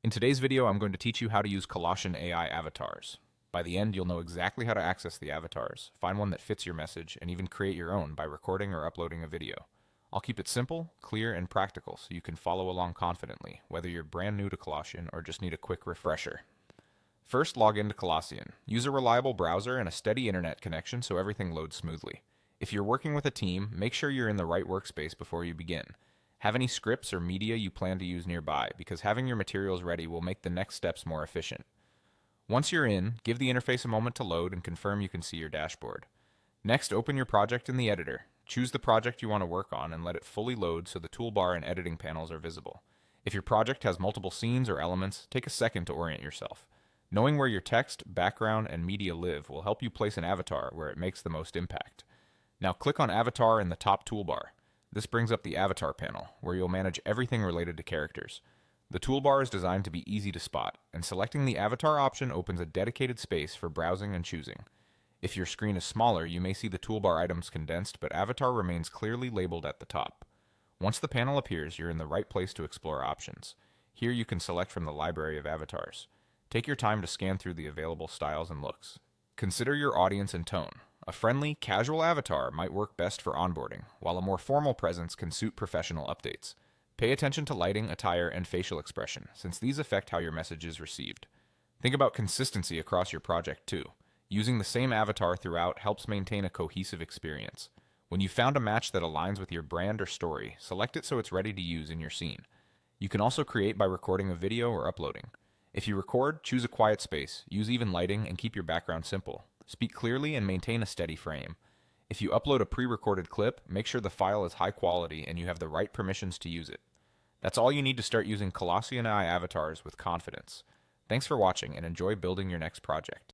In today's video, I'm going to teach you how to use Colossyan AI avatars. By the end, you'll know exactly how to access the avatars, find one that fits your message, and even create your own by recording or uploading a video. I'll keep it simple, clear, and practical so you can follow along confidently, whether you're brand new to Colossyan or just need a quick refresher. First, log into Colossyan. Use a reliable browser and a steady internet connection so everything loads smoothly. If you're working with a team, make sure you're in the right workspace before you begin. Have any scripts or media you plan to use nearby, because having your materials ready will make the next steps more efficient. Once you're in, give the interface a moment to load and confirm you can see your dashboard. Next, open your project in the editor. Choose the project you want to work on and let it fully load so the toolbar and editing panels are visible. If your project has multiple scenes or elements, take a second to orient yourself. Knowing where your text, background, and media live will help you place an avatar where it makes the most impact. Now click on Avatar in the top toolbar. This brings up the Avatar panel, where you'll manage everything related to characters. The toolbar is designed to be easy to spot, and selecting the Avatar option opens a dedicated space for browsing and choosing. If your screen is smaller, you may see the toolbar items condensed, but Avatar remains clearly labeled at the top. Once the panel appears, you're in the right place to explore options. Here you can select from the library of avatars. Take your time to scan through the available styles and looks. Consider your audience and tone. A friendly, casual avatar might work best for onboarding, while a more formal presence can suit professional updates. Pay attention to lighting, attire, and facial expression, since these affect how your message is received. Think about consistency across your project too. Using the same avatar throughout helps maintain a cohesive experience. When you've found a match that aligns with your brand or story, select it so it's ready to use in your scene. You can also create by recording a video or uploading. If you record, choose a quiet space, use even lighting, and keep your background simple. Speak clearly and maintain a steady frame. If you upload a pre-recorded clip, make sure the file is high quality and you have the right permissions to use it. That's all you need to start using Colossyan AI avatars with confidence. Thanks for watching and enjoy building your next project.